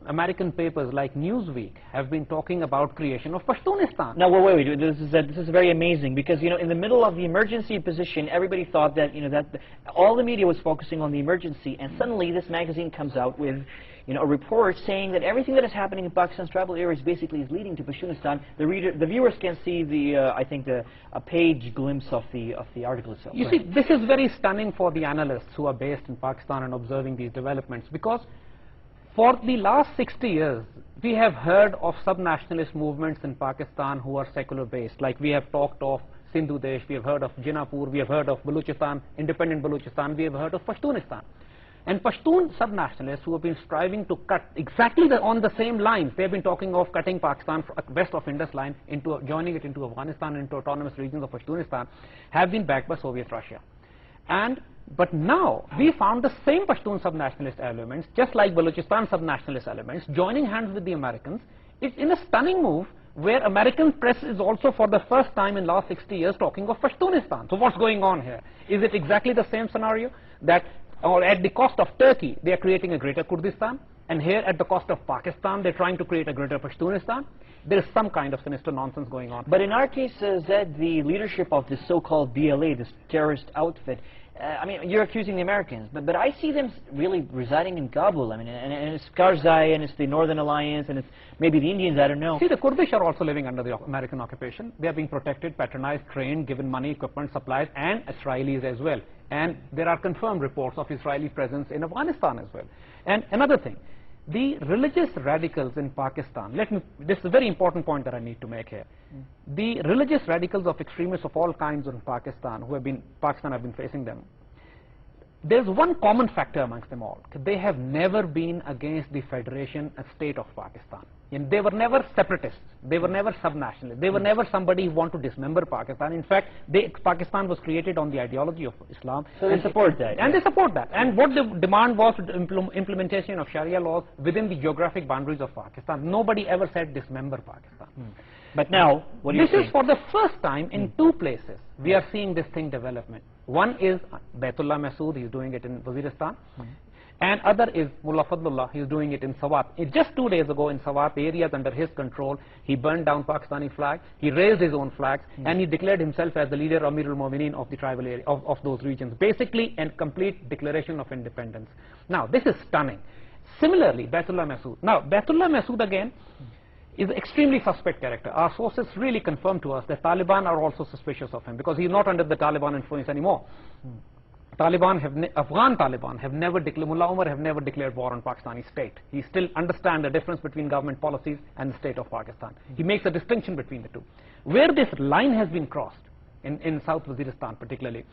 American papers like Newsweek have been talking about creation of Pashtunistan. Now, wait. This is very amazing because, you know, in the middle of the emergency position, everybody thought that, you know, that all the media was focusing on the emergency, and suddenly this magazine comes out with, you know, a report saying that everything that is happening in Pakistan's tribal areas basically is leading to Pashtunistan. The viewers can see I think a page glimpse of the article itself. You see, this is very stunning for the analysts who are based in Pakistan and observing these developments, because for the last 60 years, we have heard of sub-nationalist movements in Pakistan who are secular-based. Like we have talked of Sindhu Desh, we have heard of Jinapur, we have heard of Baluchistan, independent Baluchistan, we have heard of Pashtunistan. And Pashtun sub-nationalists who have been striving to cut exactly on the same lines, they have been talking of cutting Pakistan west of Indus line, into joining it into Afghanistan, into autonomous regions of Pashtunistan, have been backed by Soviet Russia. But now, we found the same Pashtun sub-nationalist elements, just like Balochistan sub-nationalist elements, joining hands with the Americans. It's in a stunning move where American press is also for the first time in the last 60 years talking of Pashtunistan. So what's going on here? Is it exactly the same scenario that, or at the cost of Turkey, they are creating a greater Kurdistan, and here at the cost of Pakistan, they're trying to create a greater Pashtunistan? There is some kind of sinister nonsense going on. But in our case, Zed, the leadership of this so-called BLA, this terrorist outfit, I mean, you're accusing the Americans, but I see them really residing in Kabul. I mean, and it's Karzai, and it's the Northern Alliance, and it's maybe the Indians, I don't know. See, the Kurdish are also living under the American occupation. They are being protected, patronized, trained, given money, equipment, supplies, and Israelis as well. And there are confirmed reports of Israeli presence in Afghanistan as well. And another thing, the religious radicals in Pakistan, this is a very important point that I need to make here. The religious radicals of extremists of all kinds in Pakistan have been facing them. There's one common factor amongst them all. They have never been against the federation and state of Pakistan. And they were never separatists. They were never sub-nationalists. They were never somebody who wanted to dismember Pakistan. In fact, Pakistan was created on the ideology of Islam. So they support that. And they support that. And what the demand was implementation of Sharia laws within the geographic boundaries of Pakistan. Nobody ever said dismember Pakistan. But now, what do you think? This is for the first time in two places we are seeing this thing development. One is Baitullah Masood, he's doing it in Waziristan. And other is Mullah Fadlullah, he's doing it in Sawat. Just 2 days ago in Sawat, areas under his control, he burned down Pakistani flag, he raised his own flags, and he declared himself as the leader Amirul Mu'mineen of the tribal area, of those regions. Basically, a complete declaration of independence. Now, this is stunning. Similarly, Baitullah Masood. Now, Baitullah Masood again is an extremely suspect character. Our sources really confirm to us that Taliban are also suspicious of him because he's not under the Taliban influence anymore. Afghan Taliban have never declared, Mullah Omar have never declared war on Pakistani state. He still understands the difference between government policies and the state of Pakistan. He makes a distinction between the two. Where this line has been crossed, in South Waziristan particularly,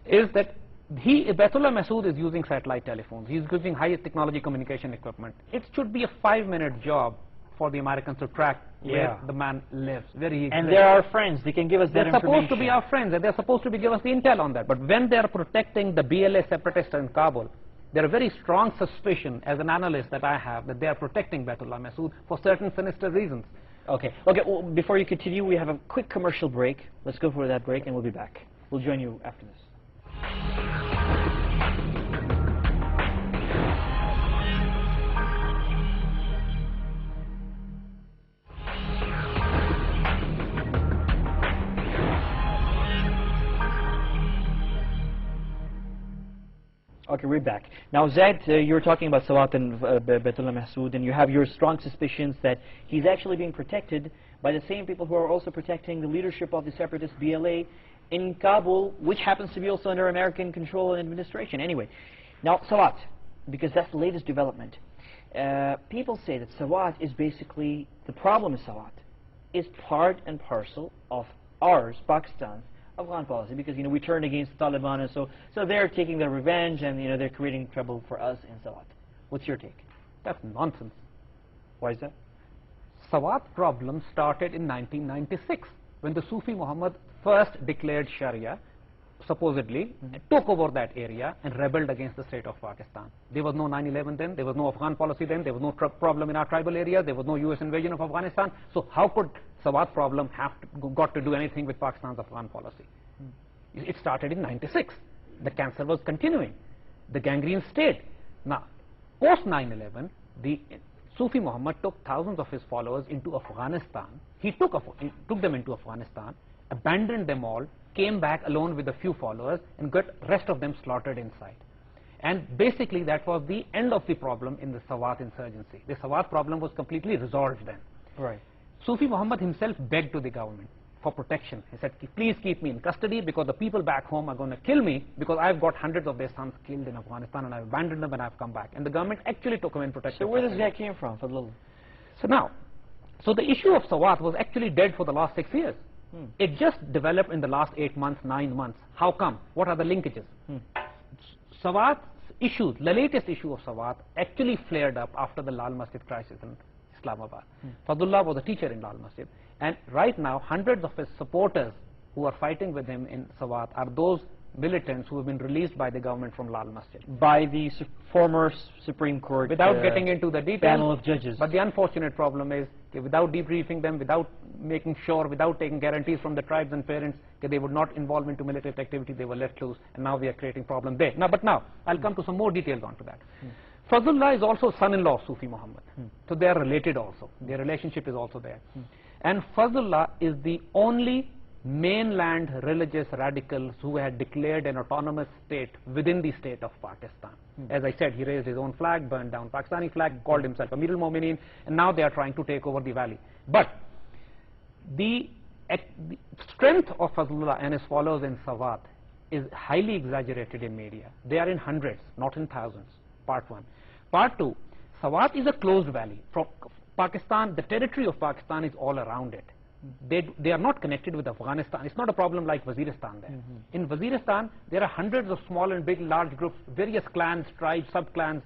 is that Baitullah Masood is using satellite telephones. He's using high technology communication equipment. It should be a 5-minute job for the Americans to track where the man lives, where he exists. And they're our friends. They can give us that information. They're supposed to be our friends, and they're supposed to give us the intel on that. But when they're protecting the BLA separatists in Kabul, there's a very strong suspicion, as an analyst that I have, that they are protecting Baitullah Masood for certain sinister reasons. Okay. Well, before you continue, we have a quick commercial break. Let's go for that break, and we'll be back. We'll join you after this. Okay, we're back. Now, Zed, you were talking about Sawat and Baitullah Masood, and you have your strong suspicions that he's actually being protected by the same people who are also protecting the leadership of the separatist BLA in Kabul, which happens to be also under American control and administration. Anyway, now Sawat, because that's the latest development. People say that Sawat is basically, the problem is Sawat is part and parcel of ours, Pakistan's, Afghan policy, because we turned against the Taliban, and so they're taking their revenge, and they're creating trouble for us in Sawat. What's your take? That's nonsense. Why is that? Sawat problem started in 1996 when the Sufi Muhammad first declared Sharia, supposedly, took over that area and rebelled against the state of Pakistan. There was no 9/11 then, there was no Afghan policy then, there was no problem in our tribal areas, there was no US invasion of Afghanistan. So how could Sawat problem got to do anything with Pakistan's Afghan policy? It started in 96. The cancer was continuing. The gangrene stayed. Now, post 9/11, the Sufi Muhammad took thousands of his followers into Afghanistan. He took them into Afghanistan, abandoned them all, came back alone with a few followers, and got rest of them slaughtered inside. And basically that was the end of the problem in the Sawat insurgency. The Sawat problem was completely resolved then. Right. Sufi Muhammad himself begged to the government for protection. He said, please keep me in custody because the people back home are going to kill me because I've got hundreds of their sons killed in Afghanistan and I've abandoned them and I've come back. And the government actually took him in protection. So where does that came from, Fadlullah? So the issue of Sawat was actually dead for the last 6 years. It just developed in the last 8 months, 9 months. How come? What are the linkages? Sawat's issue, the latest issue of Sawat, actually flared up after the Lal Masjid crisis in Islamabad. Fadlullah was a teacher in Lal Masjid, and right now hundreds of his supporters who are fighting with him in Sawat are those militants who have been released by the government from Lal Masjid. By the former Supreme Court Without getting into the details, panel of judges. But the unfortunate problem is that without debriefing them, without making sure, without taking guarantees from the tribes and parents that they would not involve into militant activity, they were let loose, and now we are creating problem there. But now, I'll come to some more details onto that. Fazlullah is also son-in-law of Sufi Muhammad. So they are related also. Their relationship is also there. And Fazlullah is the only mainland religious radicals who had declared an autonomous state within the state of Pakistan. As I said, he raised his own flag, burned down Pakistani flag, called himself Amir al-Mu'mineen, and now they are trying to take over the valley. But the strength of Fazlullah and his followers in Sawat is highly exaggerated in media. They are in hundreds, not in thousands. Part one. Part two, Sawat is a closed valley. From Pakistan, the territory of Pakistan is all around it. They are not connected with Afghanistan. It's not a problem like Waziristan there. In Waziristan, there are hundreds of small and big, large groups, various clans, tribes, sub-clans,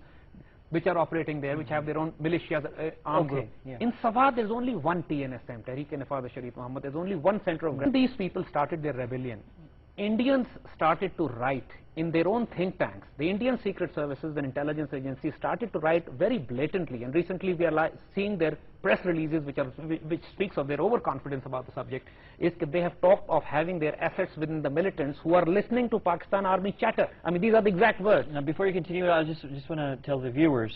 which are operating there, which have their own militias, armed group. In Sawat, there's only one TNSM, Tehreek-e-Nafaz Sharif Muhammad. There's only one center of... When these people started their rebellion, Indians started to write in their own think tanks. The Indian secret services and intelligence agencies started to write very blatantly, and recently we are seeing their press releases which speaks of their overconfidence about the subject, is that they have talked of having their assets within the militants who are listening to Pakistan Army chatter. I mean, these are the exact words. Now, before you continue, I just want to tell the viewers,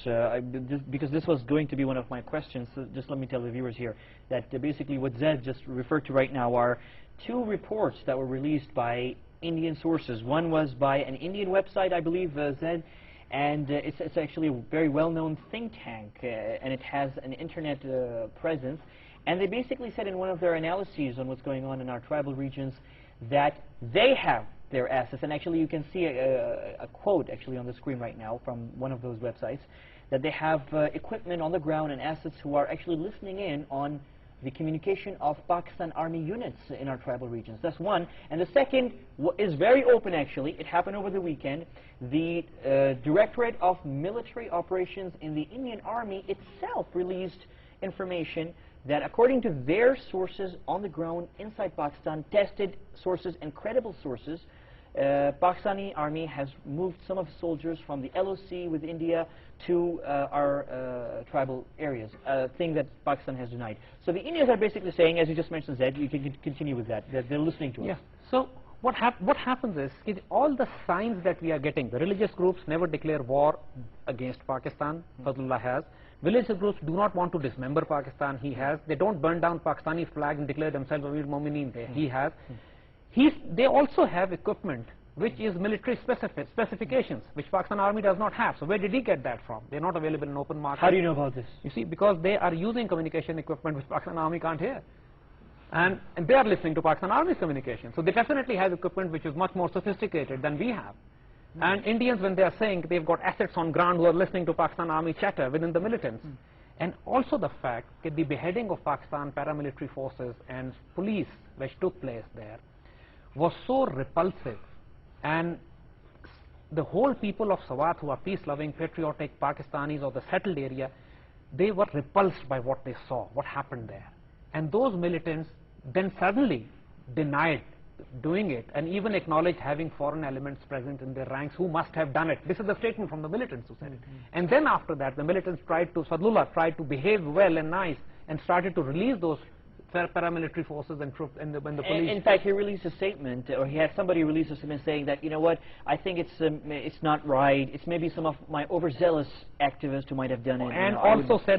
because this was going to be one of my questions, so just let me tell the viewers here, that basically what Zed just referred to right now are two reports that were released by Indian sources. One was by an Indian website, I believe, Zed, and it's actually a very well-known think tank, and it has an internet presence. And they basically said in one of their analyses on what's going on in our tribal regions that they have their assets, and actually you can see a quote actually on the screen right now from one of those websites, that they have equipment on the ground and assets who are actually listening in on the communication of Pakistan Army units in our tribal regions. That's one. And the second is very open, actually. It happened over the weekend. The Directorate of Military Operations in the Indian Army itself released information that, according to their sources on the ground inside Pakistan, tested sources and credible sources, Pakistani Army has moved some of the soldiers from the LOC with India to our tribal areas, a thing that Pakistan has denied. So the Indians are basically saying, as you just mentioned, Zed, you can continue with that they're listening to us. So what happens is all the signs that we are getting, the religious groups never declare war against Pakistan, Fazlullah has. Religious groups do not want to dismember Pakistan, he has. They don't burn down Pakistani flags and declare themselves Amir al-Mu'mineen, he has. They also have equipment which is military specifications, which Pakistan Army does not have. So where did he get that from? They're not available in open market. How do you know about this? You see, because they are using communication equipment which Pakistan Army can't hear. And they are listening to Pakistan Army's communication. So they definitely have equipment which is much more sophisticated than we have. And Indians, when they are saying they've got assets on ground who are listening to Pakistan Army chatter within the militants. And also the fact that the beheading of Pakistan paramilitary forces and police which took place there was so repulsive, and the whole people of Sawat, who are peace-loving, patriotic Pakistanis of the settled area, they were repulsed by what they saw, what happened there. And those militants then suddenly denied doing it, and even acknowledged having foreign elements present in their ranks who must have done it. This is the statement from the militants who said it. And then after that, the militants Fadlullah tried to behave well and nice, and started to release those paramilitary forces and troops and the police. In fact, he released a statement, or he had somebody release a statement saying that, you know what, I think it's not right. It's maybe some of my overzealous activists who might have done it. And also said